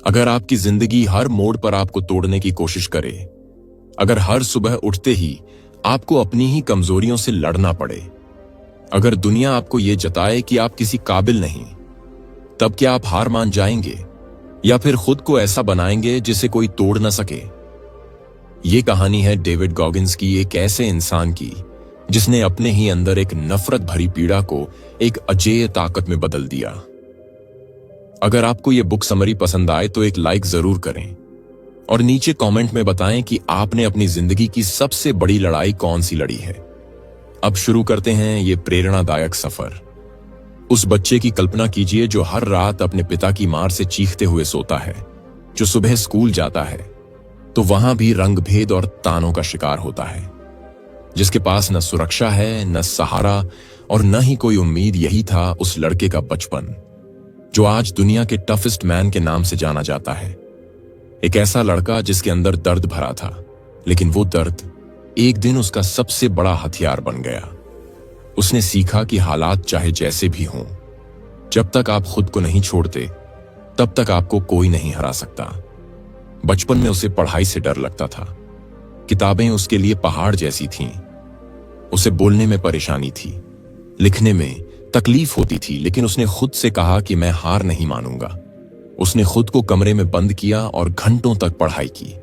अगर आपकी जिंदगी हर मोड़ पर आपको तोड़ने की कोशिश करे, अगर हर सुबह उठते ही आपको अपनी ही कमजोरियों से लड़ना पड़े, अगर दुनिया आपको यह जताए कि आप किसी काबिल नहीं, तब क्या आप हार मान जाएंगे या फिर खुद को ऐसा बनाएंगे जिसे कोई तोड़ न सके? ये कहानी है डेविड गॉगिंस की, एक ऐसे इंसान की जिसने अपने ही अंदर एक नफरत भरी पीड़ा को एक अजेय ताकत में बदल दिया। अगर आपको यह बुक समरी पसंद आए तो एक लाइक जरूर करें और नीचे कमेंट में बताएं कि आपने अपनी जिंदगी की सबसे बड़ी लड़ाई कौन सी लड़ी है। अब शुरू करते हैं ये प्रेरणादायक सफर। उस बच्चे की कल्पना कीजिए जो हर रात अपने पिता की मार से चीखते हुए सोता है, जो सुबह स्कूल जाता है तो वहां भी रंगभेद और तानों का शिकार होता है, जिसके पास न सुरक्षा है, न सहारा और न ही कोई उम्मीद। यही था उस लड़के का बचपन, जो आज दुनिया के टफेस्ट मैन के नाम से जाना जाता है। एक ऐसा लड़का जिसके अंदर दर्द भरा था, लेकिन वो दर्द एक दिन उसका सबसे बड़ा हथियार बन गया। उसने सीखा कि हालात चाहे जैसे भी हों, जब तक आप खुद को नहीं छोड़ते तब तक आपको कोई नहीं हरा सकता। बचपन में उसे पढ़ाई से डर लगता था। किताबें उसके लिए पहाड़ जैसी थीं। उसे बोलने में परेशानी थी, लिखने में तकलीफ होती थी, लेकिन उसने खुद से कहा कि मैं हार नहीं मानूंगा। उसने खुद को कमरे में बंद किया और घंटों तक पढ़ाई की।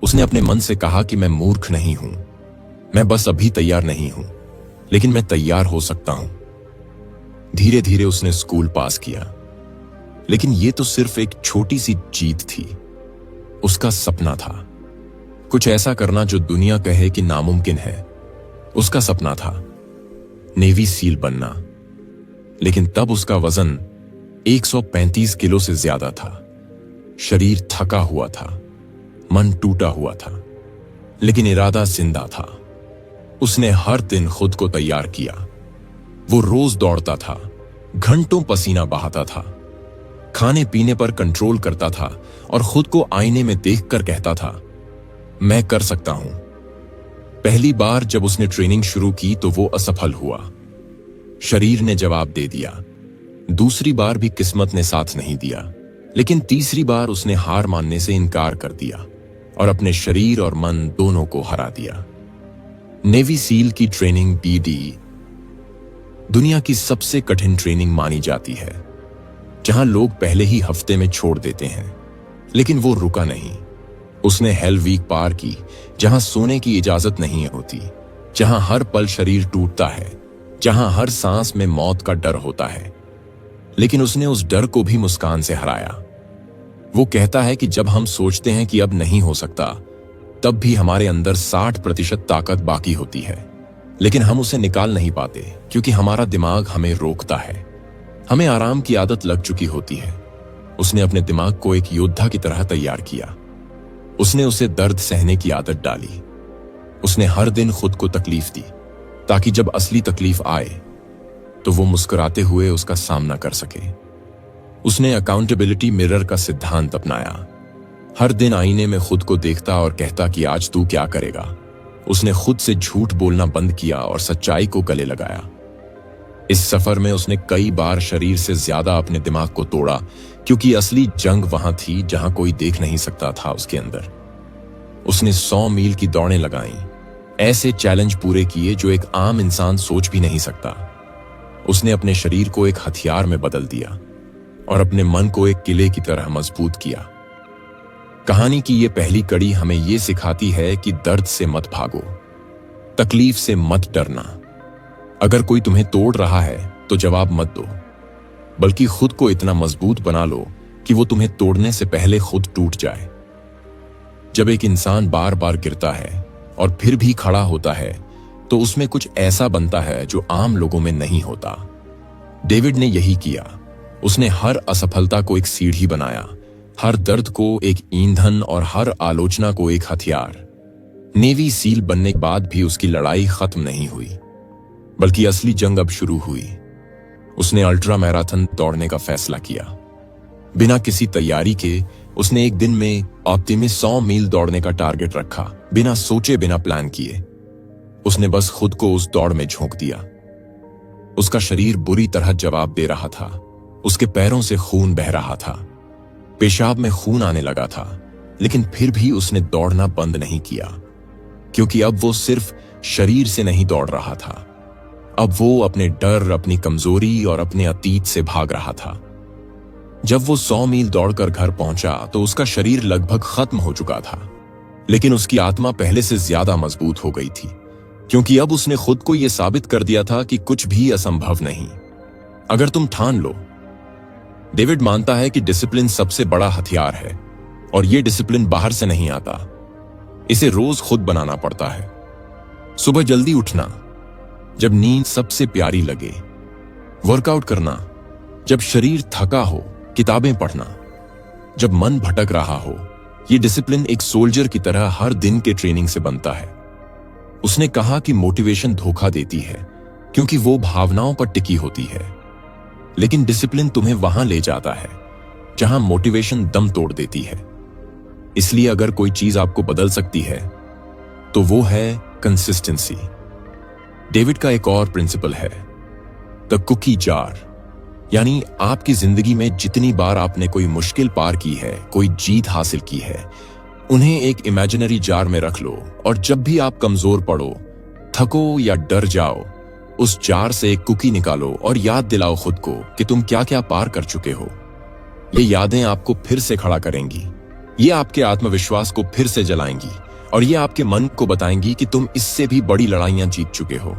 उसने अपने मन से कहा कि मैं मूर्ख नहीं हूं, मैं बस अभी तैयार नहीं हूं, लेकिन मैं तैयार हो सकता हूं। धीरे धीरे उसने स्कूल पास किया, लेकिन यह तो सिर्फ एक छोटी सी जीत थी। उसका सपना था कुछ ऐसा करना जो दुनिया कहे कि नामुमकिन है। उसका सपना था नेवी सील बनना, लेकिन तब उसका वजन 135 किलो से ज्यादा था। शरीर थका हुआ था, मन टूटा हुआ था, लेकिन इरादा जिंदा था। उसने हर दिन खुद को तैयार किया। वो रोज दौड़ता था, घंटों पसीना बहाता था, खाने पीने पर कंट्रोल करता था और खुद को आईने में देखकर कहता था, मैं कर सकता हूं। पहली बार जब उसने ट्रेनिंग शुरू की तो वो असफल हुआ। शरीर ने जवाब दे दिया। दूसरी बार भी किस्मत ने साथ नहीं दिया, लेकिन तीसरी बार उसने हार मानने से इनकार कर दिया और अपने शरीर और मन दोनों को हरा दिया। नेवी सील की ट्रेनिंग BD दुनिया की सबसे कठिन ट्रेनिंग मानी जाती है, जहां लोग पहले ही हफ्ते में छोड़ देते हैं, लेकिन वो रुका नहीं। उसने हेल वीक पार की, जहां सोने की इजाजत नहीं होती, जहां हर पल शरीर टूटता है, जहां हर सांस में मौत का डर होता है, लेकिन उसने उस डर को भी मुस्कान से हराया। वो कहता है कि जब हम सोचते हैं कि अब नहीं हो सकता, तब भी हमारे अंदर 60% ताकत बाकी होती है, लेकिन हम उसे निकाल नहीं पाते क्योंकि हमारा दिमाग हमें रोकता है। हमें आराम की आदत लग चुकी होती है। उसने अपने दिमाग को एक योद्धा की तरह तैयार किया। उसने उसे दर्द सहने की आदत डाली। उसने हर दिन खुद को तकलीफ दी, ताकि जब असली तकलीफ आए तो वो मुस्कुराते हुए उसका सामना कर सके। उसने अकाउंटेबिलिटी मिरर का सिद्धांत अपनाया। हर दिन आईने में खुद को देखता और कहता कि आज तू क्या करेगा। उसने खुद से झूठ बोलना बंद किया और सच्चाई को गले लगाया। इस सफर में उसने कई बार शरीर से ज्यादा अपने दिमाग को तोड़ा, क्योंकि असली जंग वहां थी जहां कोई देख नहीं सकता था उसके अंदर। उसने 100 मील की दौड़ें लगाईं, ऐसे चैलेंज पूरे किए जो एक आम इंसान सोच भी नहीं सकता। उसने अपने शरीर को एक हथियार में बदल दिया और अपने मन को एक किले की तरह मजबूत किया। कहानी की यह पहली कड़ी हमें यह सिखाती है कि दर्द से मत भागो, तकलीफ से मत डरना। अगर कोई तुम्हें तोड़ रहा है तो जवाब मत दो, बल्कि खुद को इतना मजबूत बना लो कि वो तुम्हें तोड़ने से पहले खुद टूट जाए। जब एक इंसान बार बार गिरता है और फिर भी खड़ा होता है, तो उसमें कुछ ऐसा बनता है जो आम लोगों में नहीं होता। डेविड ने यही किया। उसने हर असफलता को एक सीढ़ी बनाया, हर दर्द को एक ईंधन और हर आलोचना को एक हथियार। नेवी सील बनने के बाद भी उसकी लड़ाई खत्म नहीं हुई, बल्कि असली जंग अब शुरू हुई। उसने अल्ट्रा मैराथन दौड़ने का फैसला किया। बिना किसी तैयारी के उसने एक दिन में ऑप्टिमिस 100 मील दौड़ने का टारगेट रखा, बिना सोचे बिना प्लान किए। उसने बस खुद को उस दौड़ में झोंक दिया। उसका शरीर बुरी तरह जवाब दे रहा था, उसके पैरों से खून बह रहा था, पेशाब में खून आने लगा था, लेकिन फिर भी उसने दौड़ना बंद नहीं किया, क्योंकि अब वो सिर्फ शरीर से नहीं दौड़ रहा था। अब वो अपने डर, अपनी कमजोरी और अपने अतीत से भाग रहा था। जब वो 100 मील दौड़कर घर पहुंचा तो उसका शरीर लगभग खत्म हो चुका था, लेकिन उसकी आत्मा पहले से ज्यादा मजबूत हो गई थी, क्योंकि अब उसने खुद को यह साबित कर दिया था कि कुछ भी असंभव नहीं अगर तुम ठान लो। डेविड मानता है कि डिसिप्लिन सबसे बड़ा हथियार है, और यह डिसिप्लिन बाहर से नहीं आता, इसे रोज खुद बनाना पड़ता है। सुबह जल्दी उठना जब नींद सबसे प्यारी लगे, वर्कआउट करना जब शरीर थका हो, किताबें पढ़ना जब मन भटक रहा हो। यह डिसिप्लिन एक सोल्जर की तरह हर दिन के ट्रेनिंग से बनता है। उसने कहा कि मोटिवेशन धोखा देती है क्योंकि वो भावनाओं पर टिकी होती है, लेकिन डिसिप्लिन तुम्हें वहां ले जाता है जहां मोटिवेशन दम तोड़ देती है। इसलिए अगर कोई चीज आपको बदल सकती है तो वो है कंसिस्टेंसी। डेविड का एक और प्रिंसिपल है, द कुकी जार, यानी आपकी जिंदगी में जितनी बार आपने कोई मुश्किल पार की है, कोई जीत हासिल की है, उन्हें एक इमेजिनरी जार में रख लो, और जब भी आप कमजोर पड़ो, थको या डर जाओ, उस जार से एक कुकी निकालो और याद दिलाओ खुद को कि तुम क्या क्या पार कर चुके हो। ये यादें आपको फिर से खड़ा करेंगी, ये आपके आत्मविश्वास को फिर से जलाएंगी, और ये आपके मन को बताएंगी कि तुम इससे भी बड़ी लड़ाइयां जीत चुके हो।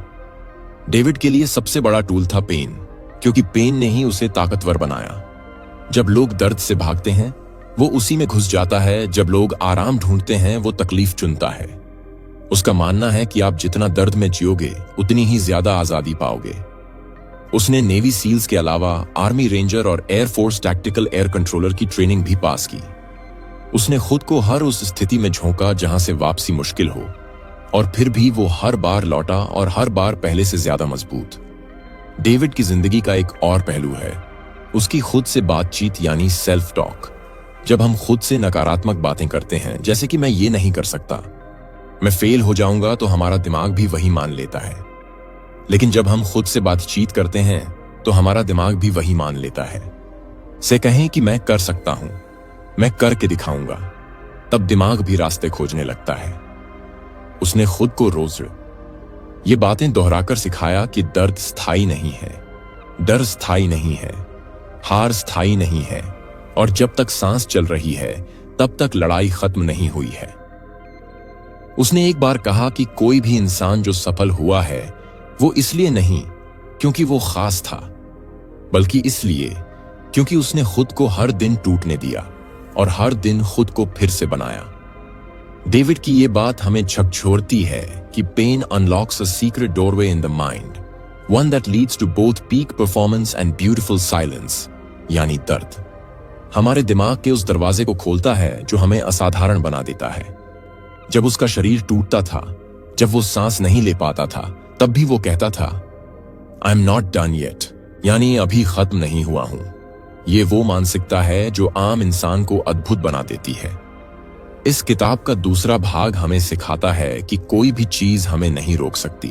डेविड के लिए सबसे बड़ा टूल था पेन, क्योंकि पेन ने ही उसे ताकतवर बनाया। जब लोग दर्द से भागते हैं, वो उसी में घुस जाता है। जब लोग आराम ढूंढते हैं, वो तकलीफ चुनता है। उसका मानना है कि आप जितना दर्द में जियोगे, उतनी ही ज्यादा आजादी पाओगे। उसने नेवी सील्स के अलावा आर्मी रेंजर और एयरफोर्स टैक्टिकल एयर कंट्रोलर की ट्रेनिंग भी पास की। उसने खुद को हर उस स्थिति में झोंका जहां से वापसी मुश्किल हो, और फिर भी वो हर बार लौटा, और हर बार पहले से ज्यादा मजबूत। डेविड की जिंदगी का एक और पहलू है उसकी खुद से बातचीत, यानी सेल्फ टॉक। जब हम खुद से नकारात्मक बातें करते हैं, जैसे कि मैं ये नहीं कर सकता, मैं फेल हो जाऊंगा, तो हमारा दिमाग भी वही मान लेता है। लेकिन जब हम खुद से बातचीत करते हैं तो हमारा दिमाग भी वही मान लेता है। से कहें कि मैं कर सकता हूं, मैं करके दिखाऊंगा, तब दिमाग भी रास्ते खोजने लगता है। उसने खुद को रोज ये बातें दोहराकर सिखाया कि दर्द स्थायी नहीं है, डर स्थायी नहीं है, हार स्थायी नहीं है, और जब तक सांस चल रही है तब तक लड़ाई खत्म नहीं हुई है। उसने एक बार कहा कि कोई भी इंसान जो सफल हुआ है, वो इसलिए नहीं क्योंकि वो खास था, बल्कि इसलिए क्योंकि उसने खुद को हर दिन टूटने दिया और हर दिन खुद को फिर से बनाया। डेविड की ये बात हमें झकझोरती है कि pain unlocks a secret doorway in the mind, one that leads to both peak performance and beautiful silence, यानी दर्द हमारे दिमाग के उस दरवाजे को खोलता है जो हमें असाधारण बना देता है। जब उसका शरीर टूटता था, जब वो सांस नहीं ले पाता था, तब भी वो कहता था, I am not done yet, यानी अभी खत्म नहीं हुआ हूं। ये वो मानसिकता है जो आम इंसान को अद्भुत बना देती है। इस किताब का दूसरा भाग हमें सिखाता है कि कोई भी चीज हमें नहीं रोक सकती।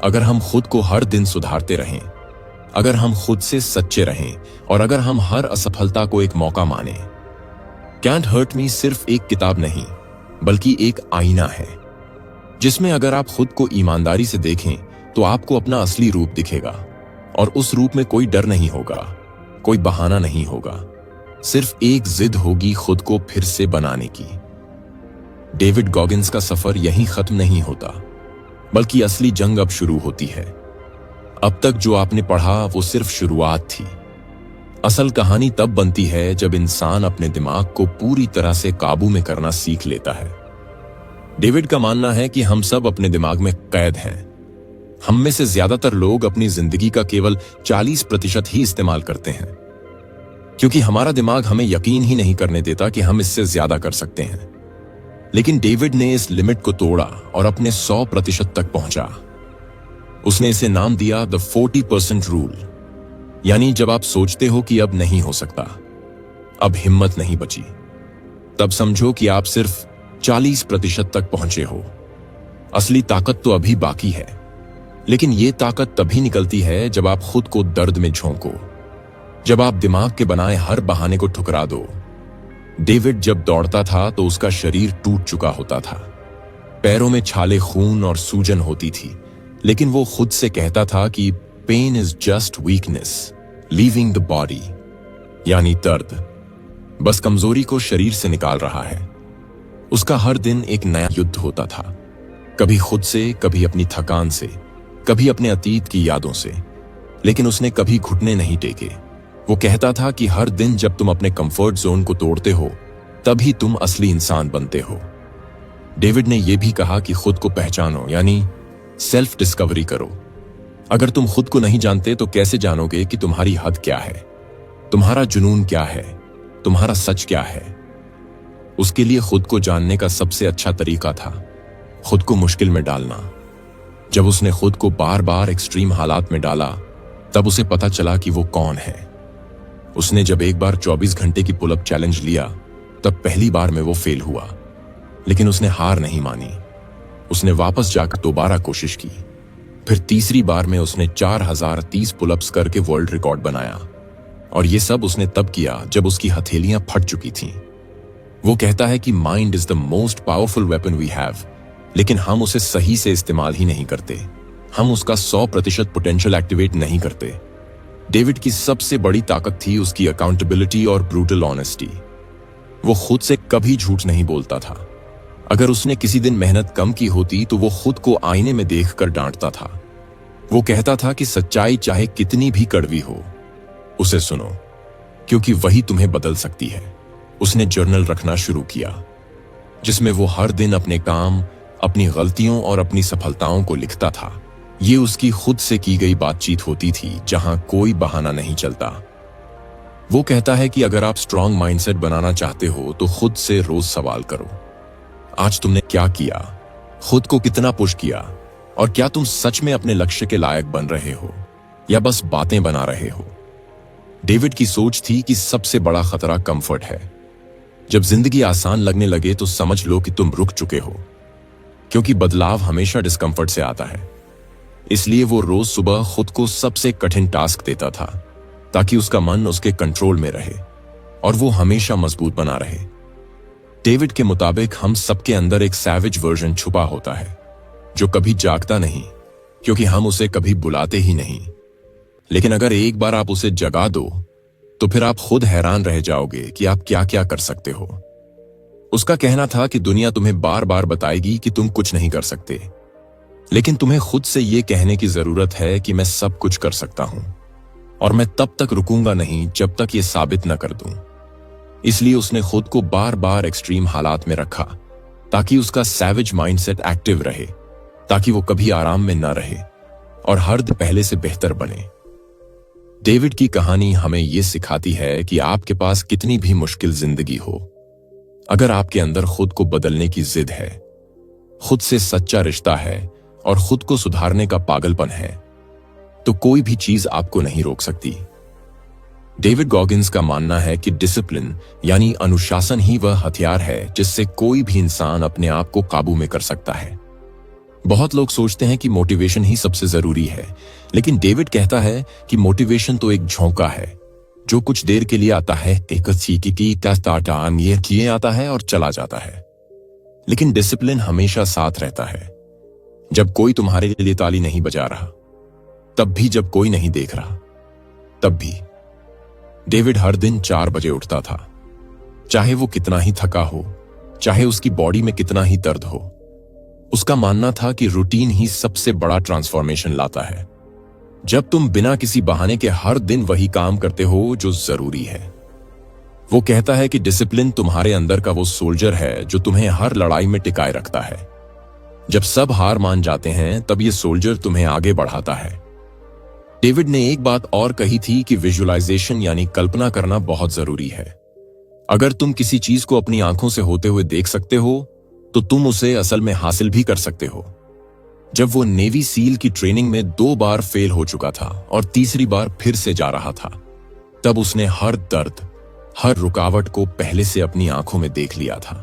अगर हम खुद को हर दिन सुधारते रहें, अगर हम खुद से सच्चे रहें, और अगर हम हर असफलता को एक मौका माने। कैंट हर्ट मी सिर्फ एक किताब नहीं, बल्कि एक आईना है, जिसमें अगर आप खुद को ईमानदारी से देखें तो आपको अपना असली रूप दिखेगा, और उस रूप में कोई डर नहीं होगा, कोई बहाना नहीं होगा, सिर्फ एक जिद होगी खुद को फिर से बनाने की। डेविड गॉगिंस का सफर यहीं खत्म नहीं होता, बल्कि असली जंग अब शुरू होती है। अब तक जो आपने पढ़ा वो सिर्फ शुरुआत थी। असल कहानी तब बनती है जब इंसान अपने दिमाग को पूरी तरह से काबू में करना सीख लेता है। डेविड का मानना है कि हम सब अपने दिमाग में कैद हैं। हम में से ज्यादातर लोग अपनी जिंदगी का केवल 40% ही इस्तेमाल करते हैं, क्योंकि हमारा दिमाग हमें यकीन ही नहीं करने देता कि हम इससे ज्यादा कर सकते हैं। लेकिन डेविड ने इस लिमिट को तोड़ा और अपने 100% तक पहुंचा। उसने इसे नाम दिया द 40% रूल, यानी जब आप सोचते हो कि अब नहीं हो सकता, अब हिम्मत नहीं बची, तब समझो कि आप सिर्फ 40% तक पहुंचे हो। असली ताकत तो अभी बाकी है, लेकिन यह ताकत तभी निकलती है जब आप खुद को दर्द में झोंको, जब आप दिमाग के बनाए हर बहाने को ठुकरा दो डेविड जब दौड़ता था तो उसका शरीर टूट चुका होता था। पैरों में छाले, खून और सूजन होती थी, लेकिन वो खुद से कहता था कि pain is just weakness leaving the body, यानी दर्द बस कमजोरी को शरीर से निकाल रहा है। उसका हर दिन एक नया युद्ध होता था, कभी खुद से, कभी अपनी थकान से, कभी अपने अतीत की यादों से, लेकिन उसने कभी घुटने नहीं टेके। वो कहता था कि हर दिन जब तुम अपने कंफर्ट जोन को तोड़ते हो तभी तुम असली इंसान बनते हो। डेविड ने यह भी कहा कि खुद को पहचानो, यानी सेल्फ डिस्कवरी करो। अगर तुम खुद को नहीं जानते तो कैसे जानोगे कि तुम्हारी हद क्या है, तुम्हारा जुनून क्या है, तुम्हारा सच क्या है। उसके लिए खुद को जानने का सबसे अच्छा तरीका था खुद को मुश्किल में डालना। जब उसने खुद को बार बार एक्सट्रीम हालात में डाला तब उसे पता चला कि वो कौन है। उसने जब एक बार 24 घंटे की पुलअप चैलेंज लिया तब पहली बार में वो फेल हुआ, लेकिन उसने हार नहीं मानी। उसने वापस जाकर दोबारा कोशिश की। फिर तीसरी बार में उसने 4030 पुलअप्स करके वर्ल्ड रिकॉर्ड बनाया, और ये सब उसने तब किया जब उसकी हथेलियां फट चुकी थीं। वो कहता है कि mind is the most powerful weapon we have, लेकिन हम उसे सही से इस्तेमाल ही नहीं करते। हम उसका 100% पोटेंशियल एक्टिवेट नहीं करते। डेविड की सबसे बड़ी ताकत थी उसकी अकाउंटेबिलिटी और ब्रूटल ऑनेस्टी। वो खुद से कभी झूठ नहीं बोलता था। अगर उसने किसी दिन मेहनत कम की होती तो वो खुद को आईने में देखकर डांटता था। वो कहता था कि सच्चाई चाहे कितनी भी कड़वी हो, उसे सुनो, क्योंकि वही तुम्हें बदल सकती है। उसने जर्नल रखना शुरू किया, जिसमें वो हर दिन अपने काम, अपनी गलतियों और अपनी सफलताओं को लिखता था। ये उसकी खुद से की गई बातचीत होती थी, जहां कोई बहाना नहीं चलता। वो कहता है कि अगर आप स्ट्रांग माइंडसेट बनाना चाहते हो तो खुद से रोज सवाल करो, आज तुमने क्या किया, खुद को कितना पुश किया, और क्या तुम सच में अपने लक्ष्य के लायक बन रहे हो या बस बातें बना रहे हो। डेविड की सोच थी कि सबसे बड़ा खतरा कंफर्ट है। जब जिंदगी आसान लगने लगे तो समझ लो कि तुम रुक चुके हो, क्योंकि बदलाव हमेशा डिस्कंफर्ट से आता है। इसलिए वो रोज सुबह खुद को सबसे कठिन टास्क देता था, ताकि उसका मन उसके कंट्रोल में रहे और वो हमेशा मजबूत बना रहे। डेविड के मुताबिक हम सबके अंदर एक सैवेज वर्जन छुपा होता है, जो कभी जागता नहीं, क्योंकि हम उसे कभी बुलाते ही नहीं। लेकिन अगर एक बार आप उसे जगा दो तो फिर आप खुद हैरान रह जाओगे कि आप क्या क्या कर सकते हो। उसका कहना था कि दुनिया तुम्हें बार बार बताएगी कि तुम कुछ नहीं कर सकते, लेकिन तुम्हें खुद से यह कहने की जरूरत है कि मैं सब कुछ कर सकता हूं, और मैं तब तक रुकूंगा नहीं जब तक ये साबित न कर दूं। इसलिए उसने खुद को बार बार एक्सट्रीम हालात में रखा, ताकि उसका सैवेज माइंडसेट एक्टिव रहे, ताकि वो कभी आराम में न रहे और हर दिन पहले से बेहतर बने। डेविड की कहानी हमें यह सिखाती है कि आपके पास कितनी भी मुश्किल जिंदगी हो, अगर आपके अंदर खुद को बदलने की जिद है, खुद से सच्चा रिश्ता है और खुद को सुधारने का पागलपन है, तो कोई भी चीज आपको नहीं रोक सकती। डेविड गॉगिंस का मानना है कि डिसिप्लिन यानी अनुशासन ही वह हथियार है जिससे कोई भी इंसान अपने आप को काबू में कर सकता है। बहुत लोग सोचते हैं कि मोटिवेशन ही सबसे जरूरी है, लेकिन डेविड कहता है कि मोटिवेशन तो एक झोंका है जो कुछ देर के लिए आता है, ये आता है और चला जाता है। लेकिन डिसिप्लिन हमेशा साथ रहता है। जब कोई तुम्हारे लिए ताली नहीं बजा रहा, तब भी, जब कोई नहीं देख रहा, तब भी। डेविड हर दिन 4 बजे उठता था, चाहे वो कितना ही थका हो, चाहे उसकी बॉडी में कितना ही दर्द हो। उसका मानना था कि रूटीन ही सबसे बड़ा ट्रांसफॉर्मेशन लाता है। जब तुम बिना किसी बहाने के हर दिन वही काम करते हो जो जरूरी है। वो कहता है कि डिसिप्लिन तुम्हारे अंदर का वो सोल्जर है जो तुम्हें हर लड़ाई में टिकाए रखता है। जब सब हार मान जाते हैं तब ये सोल्जर तुम्हें आगे बढ़ाता है। डेविड ने एक बात और कही थी कि विजुअलाइजेशन यानी कल्पना करना बहुत जरूरी है। अगर तुम किसी चीज को अपनी आंखों से होते हुए देख सकते हो तो तुम उसे असल में हासिल भी कर सकते हो। जब वो नेवी सील की ट्रेनिंग में 2 बार फेल हो चुका था और तीसरी बार फिर से जा रहा था, तब उसने हर दर्द, हर रुकावट को पहले से अपनी आंखों में देख लिया था।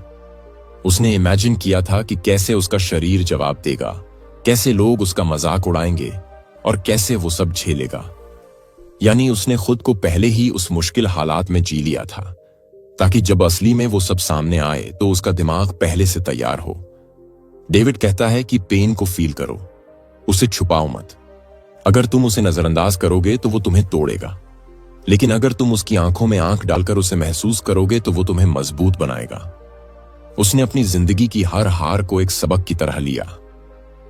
उसने इमेजिन किया था कि कैसे उसका शरीर जवाब देगा, कैसे लोग उसका मजाक उड़ाएंगे और कैसे वो सब झेलेगा। यानी उसने खुद को पहले ही उस मुश्किल हालात में जी लिया था, ताकि जब असली में वो सब सामने आए तो उसका दिमाग पहले से तैयार हो। डेविड कहता है कि पेन को फील करो, उसे छुपाओ मत। अगर तुम उसे नजरअंदाज करोगे तो वो तुम्हें तोड़ेगा, लेकिन अगर तुम उसकी आंखों में आंख डालकर उसे महसूस करोगे तो वो तुम्हें मजबूत बनाएगा। उसने अपनी जिंदगी की हर हार को एक सबक की तरह लिया।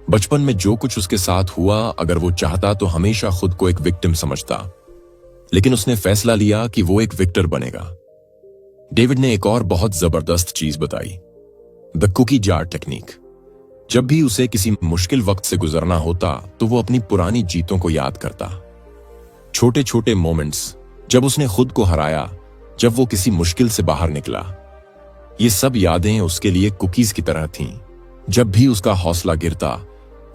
बचपन में जो कुछ उसके साथ हुआ, अगर वो चाहता तो हमेशा खुद को एक विक्टिम समझता, लेकिन उसने फैसला लिया कि वो एक विक्टर बनेगा। डेविड ने एक और बहुत जबरदस्त चीज बताई, द कुकी जार टेक्निक। जब भी उसे किसी मुश्किल वक्त से गुजरना होता तो वो अपनी पुरानी जीतों को याद करता। छोटे छोटे मोमेंट्स, जब उसने खुद को हराया, जब वो किसी मुश्किल से बाहर निकला, ये सब यादें उसके लिए कुकीज की तरह थीं। जब भी उसका हौसला गिरता,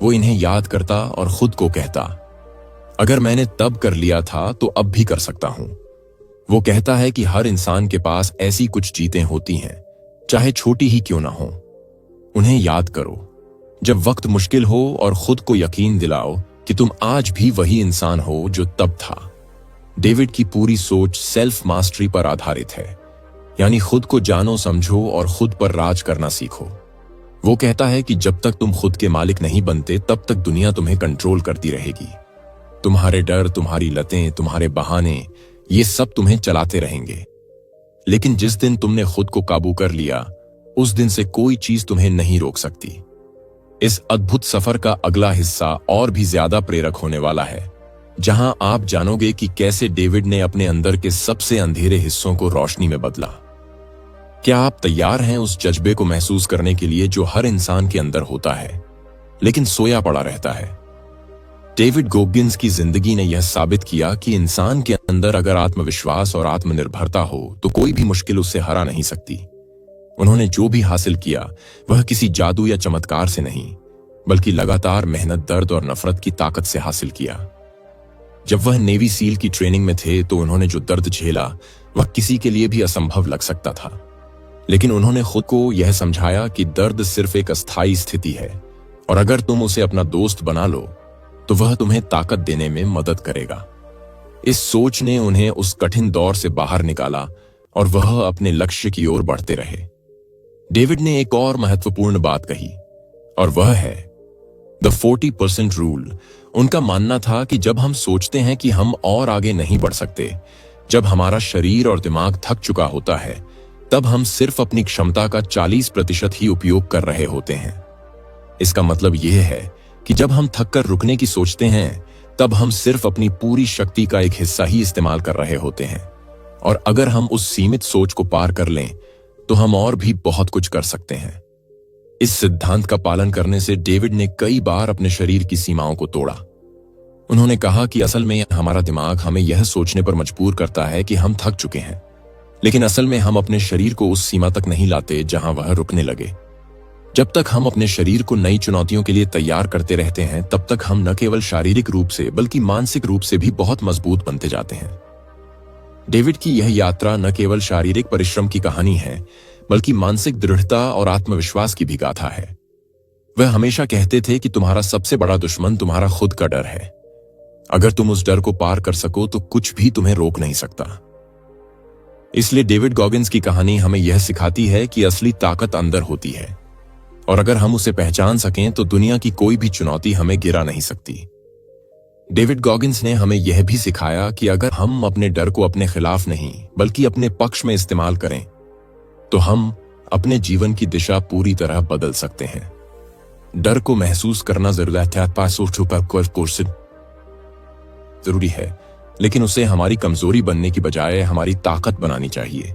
वो इन्हें याद करता और खुद को कहता, अगर मैंने तब कर लिया था तो अब भी कर सकता हूं। वो कहता है कि हर इंसान के पास ऐसी कुछ जीतें होती हैं, चाहे छोटी ही क्यों ना हो। उन्हें याद करो जब वक्त मुश्किल हो और खुद को यकीन दिलाओ कि तुम आज भी वही इंसान हो जो तब था। डेविड की पूरी सोच सेल्फ मास्टरी पर आधारित है, यानी खुद को जानो समझो और खुद पर राज करना सीखो। वो कहता है कि जब तक तुम खुद के मालिक नहीं बनते तब तक दुनिया तुम्हें कंट्रोल करती रहेगी। तुम्हारे डर, तुम्हारी लतें, तुम्हारे बहाने, ये सब तुम्हें चलाते रहेंगे। लेकिन जिस दिन तुमने खुद को काबू कर लिया, उस दिन से कोई चीज तुम्हें नहीं रोक सकती। इस अद्भुत सफर का अगला हिस्सा और भी ज्यादा प्रेरक होने वाला है, जहां आप जानोगे कि कैसे डेविड ने अपने अंदर के सबसे अंधेरे हिस्सों को रोशनी में बदला। क्या आप तैयार हैं उस जज्बे को महसूस करने के लिए जो हर इंसान के अंदर होता है लेकिन सोया पड़ा रहता है? डेविड गॉगिंस की जिंदगी ने यह साबित किया कि इंसान के अंदर अगर आत्मविश्वास और आत्मनिर्भरता हो तो कोई भी मुश्किल उससे हरा नहीं सकती। उन्होंने जो भी हासिल किया वह किसी जादू या चमत्कार से नहीं, बल्कि लगातार मेहनत, दर्द और नफरत की ताकत से हासिल किया। जब वह नेवी सील की ट्रेनिंग में थे तो उन्होंने जो दर्द झेला वह किसी के लिए भी असंभव लग सकता था, लेकिन उन्होंने खुद को यह समझाया कि दर्द सिर्फ एक अस्थायी स्थिति है और अगर तुम उसे अपना दोस्त बना लो तो वह तुम्हें ताकत देने में मदद करेगा। इस सोच ने उन्हें उस कठिन दौर से बाहर निकाला और वह अपने लक्ष्य की ओर बढ़ते रहे। डेविड ने एक और महत्वपूर्ण बात कही और वह है द 40% रूल। उनका मानना था कि जब हम सोचते हैं कि हम और आगे नहीं बढ़ सकते, जब हमारा शरीर और दिमाग थक चुका होता है, तब हम सिर्फ अपनी क्षमता का 40% ही उपयोग कर रहे होते हैं। इसका मतलब यह है कि जब हम थक कर रुकने की सोचते हैं तब हम सिर्फ अपनी पूरी शक्ति का एक हिस्सा ही इस्तेमाल कर रहे होते हैं, और अगर हम उस सीमित सोच को पार कर लें तो हम और भी बहुत कुछ कर सकते हैं। इस सिद्धांत का पालन करने से डेविड ने कई बार अपने शरीर की सीमाओं को तोड़ा। उन्होंने कहा कि असल में हमारा दिमाग हमें यह सोचने पर मजबूर करता है कि हम थक चुके हैं, लेकिन असल में हम अपने शरीर को उस सीमा तक नहीं लाते जहां वह रुकने लगे। जब तक हम अपने शरीर को नई चुनौतियों के लिए तैयार करते रहते हैं, तब तक हम न केवल शारीरिक रूप से बल्कि मानसिक रूप से भी बहुत मजबूत बनते जाते हैं। डेविड की यह यात्रा न केवल शारीरिक परिश्रम की कहानी है, बल्कि मानसिक दृढ़ता और आत्मविश्वास की भी गाथा है। वह हमेशा कहते थे कि तुम्हारा सबसे बड़ा दुश्मन तुम्हारा खुद का डर है। अगर तुम उस डर को पार कर सको तो कुछ भी तुम्हें रोक नहीं सकता। इसलिए डेविड गॉगिंस की कहानी हमें यह सिखाती है कि असली ताकत अंदर होती है, और अगर हम उसे पहचान सकें तो दुनिया की कोई भी चुनौती हमें गिरा नहीं सकती। डेविड गॉगिंस ने हमें यह भी सिखाया कि अगर हम अपने डर को अपने खिलाफ नहीं बल्कि अपने पक्ष में इस्तेमाल करें तो हम अपने जीवन की दिशा पूरी तरह बदल सकते हैं। डर को महसूस करना जरूरी है, लेकिन उसे हमारी कमजोरी बनने की बजाय हमारी ताकत बनानी चाहिए।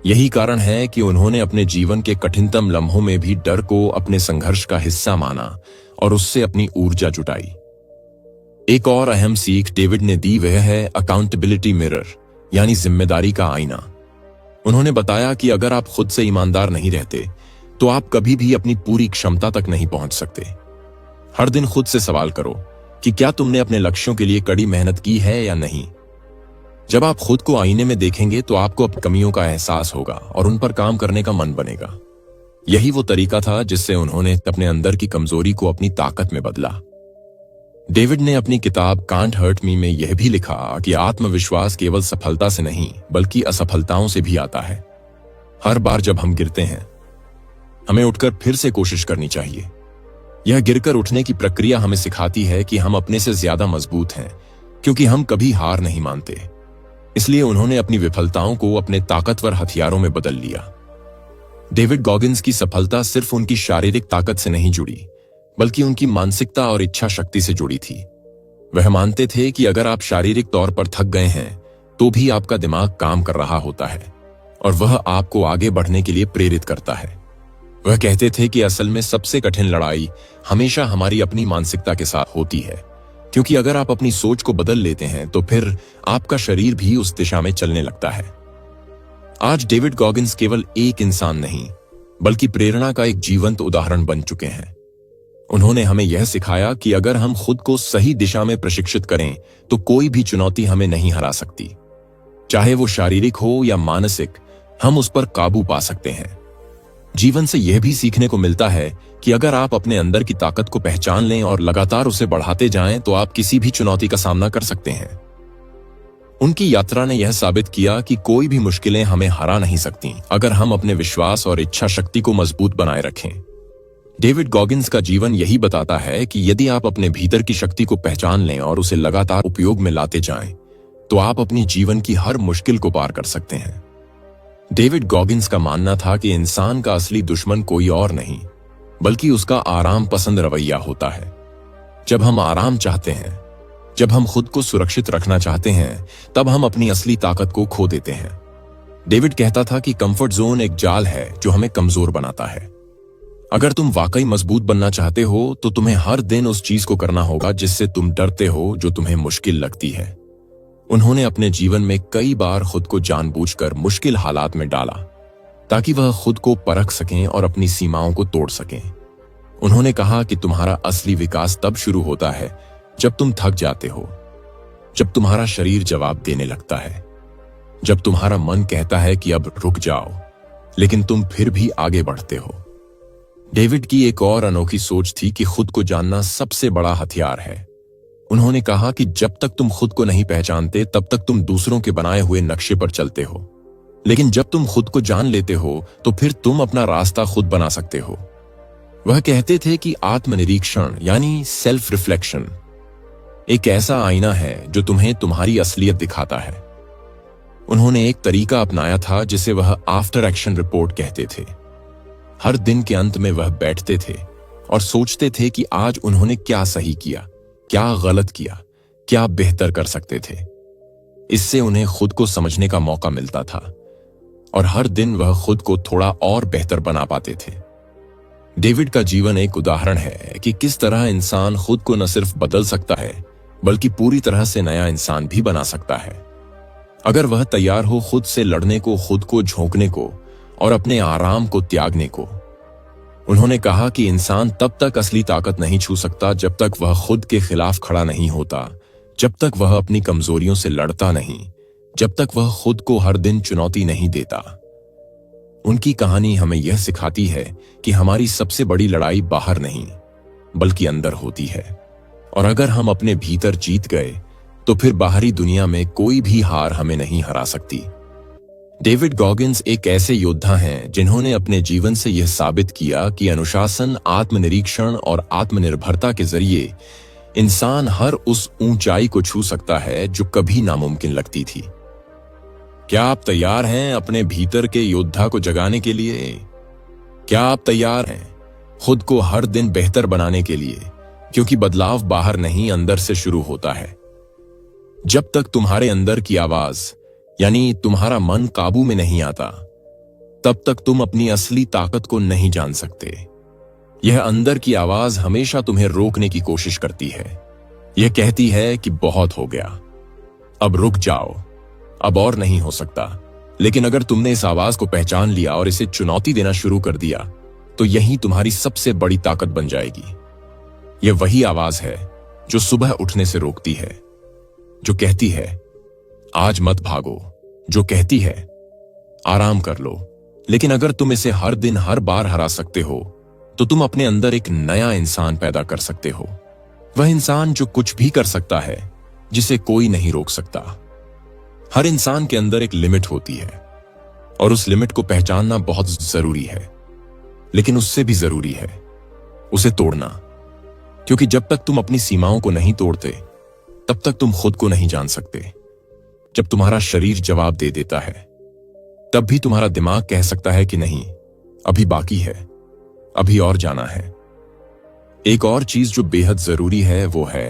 यही कारण है कि उन्होंने अपने जीवन के कठिनतम लम्हों में भी डर को अपने संघर्ष का हिस्सा माना और उससे अपनी ऊर्जा जुटाई। एक और अहम सीख डेविड ने दी वह है अकाउंटेबिलिटी मिरर, यानी जिम्मेदारी का आईना। उन्होंने बताया कि अगर आप खुद से ईमानदार नहीं रहते तो आप कभी भी अपनी पूरी क्षमता तक नहीं पहुंच सकते। हर दिन खुद से सवाल करो कि क्या तुमने अपने लक्ष्यों के लिए कड़ी मेहनत की है या नहीं। जब आप खुद को आईने में देखेंगे तो आपको अपनी कमियों का एहसास होगा और उन पर काम करने का मन बनेगा। यही वो तरीका था जिससे उन्होंने अपने अंदर की कमजोरी को अपनी ताकत में बदला। डेविड ने अपनी किताब कांट हर्ट मी में यह भी लिखा कि आत्मविश्वास केवल सफलता से नहीं बल्कि असफलताओं से भी आता है। हर बार जब हम गिरते हैं, हमें उठकर फिर से कोशिश करनी चाहिए। यह गिरकर उठने की प्रक्रिया हमें सिखाती है कि हम अपने से ज्यादा मजबूत हैं, क्योंकि हम कभी हार नहीं मानते। इसलिए उन्होंने अपनी विफलताओं को अपने ताकतवर हथियारों में बदल लिया। डेविड गॉगिंस की सफलता सिर्फ उनकी शारीरिक ताकत से नहीं जुड़ी, बल्कि उनकी मानसिकता और इच्छा शक्ति से जुड़ी थी। वह मानते थे कि अगर आप शारीरिक तौर पर थक गए हैं, तो भी आपका दिमाग काम कर रहा होता है और वह आपको आगे बढ़ने के लिए प्रेरित करता है। वह कहते थे कि असल में सबसे कठिन लड़ाई हमेशा हमारी अपनी मानसिकता के साथ होती है, क्योंकि अगर आप अपनी सोच को बदल लेते हैं तो फिर आपका शरीर भी उस दिशा में चलने लगता है। आज डेविड गॉगिंस केवल एक इंसान नहीं, बल्कि प्रेरणा का एक जीवंत उदाहरण बन चुके हैं। उन्होंने हमें यह सिखाया कि अगर हम खुद को सही दिशा में प्रशिक्षित करें तो कोई भी चुनौती हमें नहीं हरा सकती। चाहे वो शारीरिक हो या मानसिक, हम उस पर काबू पा सकते हैं। जीवन से यह भी सीखने को मिलता है कि अगर आप अपने अंदर की ताकत को पहचान लें और लगातार उसे बढ़ाते जाएं तो आप किसी भी चुनौती का सामना कर सकते हैं। उनकी यात्रा ने यह साबित किया कि कोई भी मुश्किलें हमें हरा नहीं सकती, अगर हम अपने विश्वास और इच्छा शक्ति को मजबूत बनाए रखें। डेविड गॉगिंस का जीवन यही बताता है कि यदि आप अपने भीतर की शक्ति को पहचान लें और उसे लगातार उपयोग में लाते जाएं, तो आप अपनी जीवन की हर मुश्किल को पार कर सकते हैं। डेविड गॉगिंस का मानना था कि इंसान का असली दुश्मन कोई और नहीं, बल्कि उसका आराम पसंद रवैया होता है। जब हम आराम चाहते हैं, जब हम खुद को सुरक्षित रखना चाहते हैं, तब हम अपनी असली ताकत को खो देते हैं। डेविड कहता था कि कंफर्ट जोन एक जाल है जो हमें कमजोर बनाता है। अगर तुम वाकई मजबूत बनना चाहते हो तो तुम्हें हर दिन उस चीज को करना होगा जिससे तुम डरते हो, जो तुम्हें मुश्किल लगती है। उन्होंने अपने जीवन में कई बार खुद को जानबूझकर मुश्किल हालात में डाला, ताकि वह खुद को परख सकें और अपनी सीमाओं को तोड़ सकें। उन्होंने कहा कि तुम्हारा असली विकास तब शुरू होता है जब तुम थक जाते हो, जब तुम्हारा शरीर जवाब देने लगता है, जब तुम्हारा मन कहता है कि अब रुक जाओ, लेकिन तुम फिर भी आगे बढ़ते हो। डेविड की एक और अनोखी सोच थी कि खुद को जानना सबसे बड़ा हथियार है। उन्होंने कहा कि जब तक तुम खुद को नहीं पहचानते, तब तक तुम दूसरों के बनाए हुए नक्शे पर चलते हो, लेकिन जब तुम खुद को जान लेते हो तो फिर तुम अपना रास्ता खुद बना सकते हो। वह कहते थे कि आत्मनिरीक्षण यानी सेल्फ रिफ्लेक्शन एक ऐसा आईना है जो तुम्हें तुम्हारी असलियत दिखाता है। उन्होंने एक तरीका अपनाया था जिसे वह आफ्टर एक्शन रिपोर्ट कहते थे। हर दिन के अंत में वह बैठते थे और सोचते थे कि आज उन्होंने क्या सही किया, क्या गलत किया, क्या बेहतर कर सकते थे। इससे उन्हें खुद को समझने का मौका मिलता था और हर दिन वह खुद को थोड़ा और बेहतर बना पाते थे। डेविड का जीवन एक उदाहरण है कि किस तरह इंसान खुद को न सिर्फ बदल सकता है, बल्कि पूरी तरह से नया इंसान भी बना सकता है, अगर वह तैयार हो खुद से लड़ने को, खुद को झोंकने को और अपने आराम को त्यागने को। उन्होंने कहा कि इंसान तब तक असली ताकत नहीं छू सकता जब तक वह खुद के खिलाफ खड़ा नहीं होता, जब तक वह अपनी कमजोरियों से लड़ता नहीं, जब तक वह खुद को हर दिन चुनौती नहीं देता। उनकी कहानी हमें यह सिखाती है कि हमारी सबसे बड़ी लड़ाई बाहर नहीं, बल्कि अंदर होती है, और अगर हम अपने भीतर जीत गए तो फिर बाहरी दुनिया में कोई भी हार हमें नहीं हरा सकती। डेविड गॉगिंस एक ऐसे योद्धा हैं जिन्होंने अपने जीवन से यह साबित किया कि अनुशासन, आत्मनिरीक्षण और आत्मनिर्भरता के जरिए इंसान हर उस ऊंचाई को छू सकता है जो कभी नामुमकिन लगती थी। क्या आप तैयार हैं अपने भीतर के योद्धा को जगाने के लिए? क्या आप तैयार हैं खुद को हर दिन बेहतर बनाने के लिए? क्योंकि बदलाव बाहर नहीं, अंदर से शुरू होता है। जब तक तुम्हारे अंदर की आवाज यानी तुम्हारा मन काबू में नहीं आता, तब तक तुम अपनी असली ताकत को नहीं जान सकते। यह अंदर की आवाज हमेशा तुम्हें रोकने की कोशिश करती है। यह कहती है कि बहुत हो गया, अब रुक जाओ, अब और नहीं हो सकता। लेकिन अगर तुमने इस आवाज को पहचान लिया और इसे चुनौती देना शुरू कर दिया, तो यही तुम्हारी सबसे बड़ी ताकत बन जाएगी। यह वही आवाज है जो सुबह उठने से रोकती है, जो कहती है आज मत भागो, जो कहती है आराम कर लो। लेकिन अगर तुम इसे हर दिन हर बार हरा सकते हो, तो तुम अपने अंदर एक नया इंसान पैदा कर सकते हो। वह इंसान जो कुछ भी कर सकता है, जिसे कोई नहीं रोक सकता। हर इंसान के अंदर एक लिमिट होती है, और उस लिमिट को पहचानना बहुत जरूरी है, लेकिन उससे भी जरूरी है उसे तोड़ना। क्योंकि जब तक तुम अपनी सीमाओं को नहीं तोड़ते, तब तक तुम खुद को नहीं जान सकते। जब तुम्हारा शरीर जवाब दे देता है, तब भी तुम्हारा दिमाग कह सकता है कि नहीं, अभी बाकी है, अभी और जाना है। एक और चीज जो बेहद जरूरी है वो है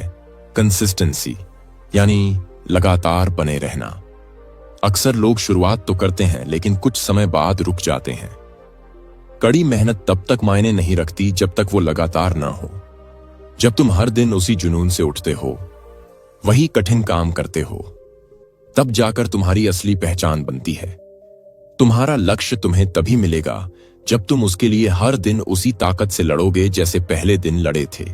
कंसिस्टेंसी, यानी लगातार बने रहना। अक्सर लोग शुरुआत तो करते हैं, लेकिन कुछ समय बाद रुक जाते हैं। कड़ी मेहनत तब तक मायने नहीं रखती जब तक वो लगातार ना हो। जब तुम हर दिन उसी जुनून से उठते हो, वही कठिन काम करते हो, तब जाकर तुम्हारी असली पहचान बनती है। तुम्हारा लक्ष्य तुम्हें तभी मिलेगा जब तुम उसके लिए हर दिन उसी ताकत से लड़ोगे जैसे पहले दिन लड़े थे।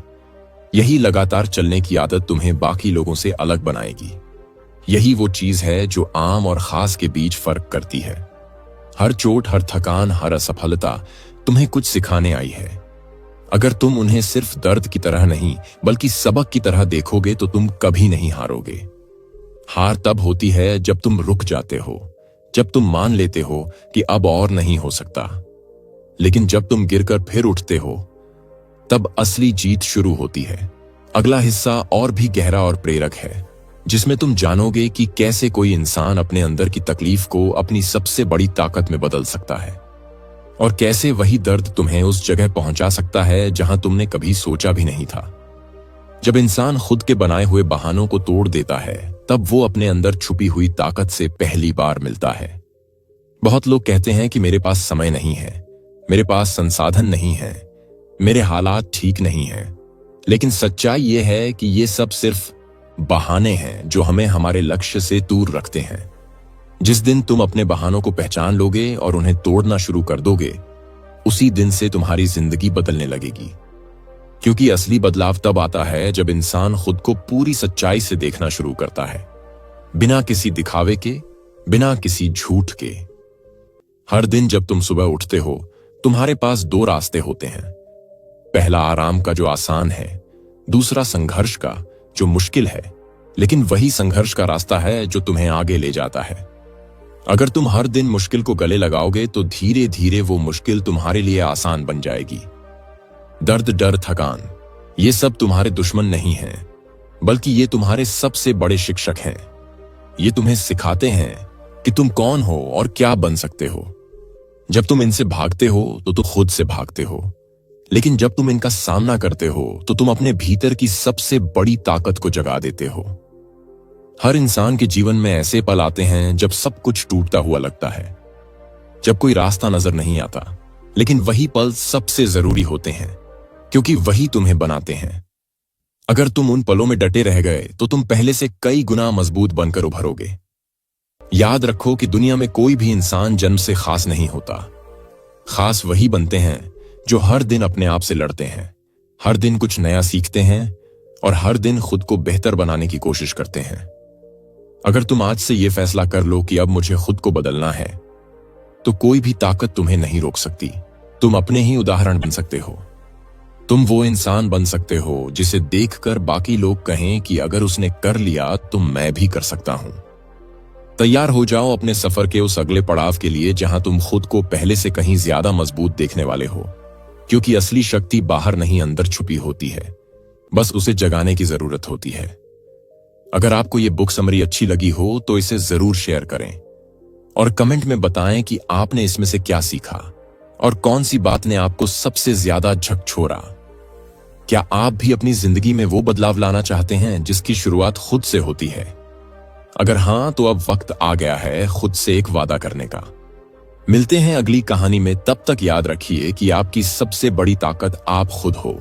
यही लगातार चलने की आदत तुम्हें बाकी लोगों से अलग बनाएगी। यही वो चीज है जो आम और खास के बीच फर्क करती है। हर चोट, हर थकान, हर असफलता तुम्हें कुछ सिखाने आई है। अगर तुम उन्हें सिर्फ दर्द की तरह नहीं बल्कि सबक की तरह देखोगे तो तुम कभी नहीं हारोगे। हार तब होती है जब तुम रुक जाते हो, जब तुम मान लेते हो कि अब और नहीं हो सकता। लेकिन जब तुम गिरकर फिर उठते हो, तब असली जीत शुरू होती है। अगला हिस्सा और भी गहरा और प्रेरक है, जिसमें तुम जानोगे कि कैसे कोई इंसान अपने अंदर की तकलीफ को अपनी सबसे बड़ी ताकत में बदल सकता है, और कैसे वही दर्द तुम्हें उस जगह पहुंचा सकता है जहां तुमने कभी सोचा भी नहीं था। जब इंसान खुद के बनाए हुए बहानों को तोड़ देता है, तब वो अपने अंदर छुपी हुई ताकत से पहली बार मिलता है। बहुत लोग कहते हैं कि मेरे पास समय नहीं है, मेरे पास संसाधन नहीं है, मेरे हालात ठीक नहीं हैं। लेकिन सच्चाई यह है कि ये सब सिर्फ बहाने हैं जो हमें हमारे लक्ष्य से दूर रखते हैं। जिस दिन तुम अपने बहानों को पहचान लोगे और उन्हें तोड़ना शुरू कर दोगे, उसी दिन से तुम्हारी जिंदगी बदलने लगेगी। क्योंकि असली बदलाव तब आता है जब इंसान खुद को पूरी सच्चाई से देखना शुरू करता है, बिना किसी दिखावे के, बिना किसी झूठ के। हर दिन जब तुम सुबह उठते हो, तुम्हारे पास दो रास्ते होते हैं। पहला आराम का जो आसान है, दूसरा संघर्ष का जो मुश्किल है, लेकिन वही संघर्ष का रास्ता है जो तुम्हें आगे ले जाता है। अगर तुम हर दिन मुश्किल को गले लगाओगे तो धीरे धीरे वो मुश्किल तुम्हारे लिए आसान बन जाएगी। दर्द, डर, थकान, ये सब तुम्हारे दुश्मन नहीं हैं, बल्कि ये तुम्हारे सबसे बड़े शिक्षक हैं। ये तुम्हें सिखाते हैं कि तुम कौन हो और क्या बन सकते हो। जब तुम इनसे भागते हो तो तुम खुद से भागते हो, लेकिन जब तुम इनका सामना करते हो तो तुम अपने भीतर की सबसे बड़ी ताकत को जगा देते हो। हर इंसान के जीवन में ऐसे पल आते हैं जब सब कुछ टूटता हुआ लगता है, जब कोई रास्ता नजर नहीं आता, लेकिन वही पल सबसे जरूरी होते हैं, क्योंकि वही तुम्हें बनाते हैं। अगर तुम उन पलों में डटे रह गए तो तुम पहले से कई गुना मजबूत बनकर उभरोगे। याद रखो कि दुनिया में कोई भी इंसान जन्म से खास नहीं होता। खास वही बनते हैं जो हर दिन अपने आप से लड़ते हैं, हर दिन कुछ नया सीखते हैं और हर दिन खुद को बेहतर बनाने की कोशिश करते हैं। अगर तुम आज से यह फैसला कर लो कि अब मुझे खुद को बदलना है, तो कोई भी ताकत तुम्हें नहीं रोक सकती। तुम अपने ही उदाहरण बन सकते हो। तुम वो इंसान बन सकते हो जिसे देखकर बाकी लोग कहें कि अगर उसने कर लिया तो मैं भी कर सकता हूं। तैयार हो जाओ अपने सफर के उस अगले पड़ाव के लिए जहां तुम खुद को पहले से कहीं ज्यादा मजबूत देखने वाले हो, क्योंकि असली शक्ति बाहर नहीं अंदर छुपी होती है, बस उसे जगाने की जरूरत होती है। अगर आपको ये बुक समरी अच्छी लगी हो तो इसे जरूर शेयर करें और कमेंट में बताएं कि आपने इसमें से क्या सीखा और कौन सी बात ने आपको सबसे ज्यादा झकझोरा। क्या आप भी अपनी जिंदगी में वो बदलाव लाना चाहते हैं जिसकी शुरुआत खुद से होती है? अगर हां, तो अब वक्त आ गया है खुद से एक वादा करने का। मिलते हैं अगली कहानी में, तब तक याद रखिए कि आपकी सबसे बड़ी ताकत आप खुद हो।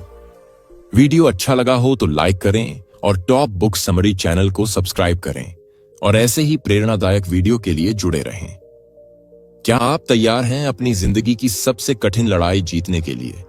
वीडियो अच्छा लगा हो तो लाइक करें और टॉप बुक समरी चैनल को सब्सक्राइब करें और ऐसे ही प्रेरणादायक वीडियो के लिए जुड़े रहें। क्या आप तैयार हैं अपनी जिंदगी की सबसे कठिन लड़ाई जीतने के लिए?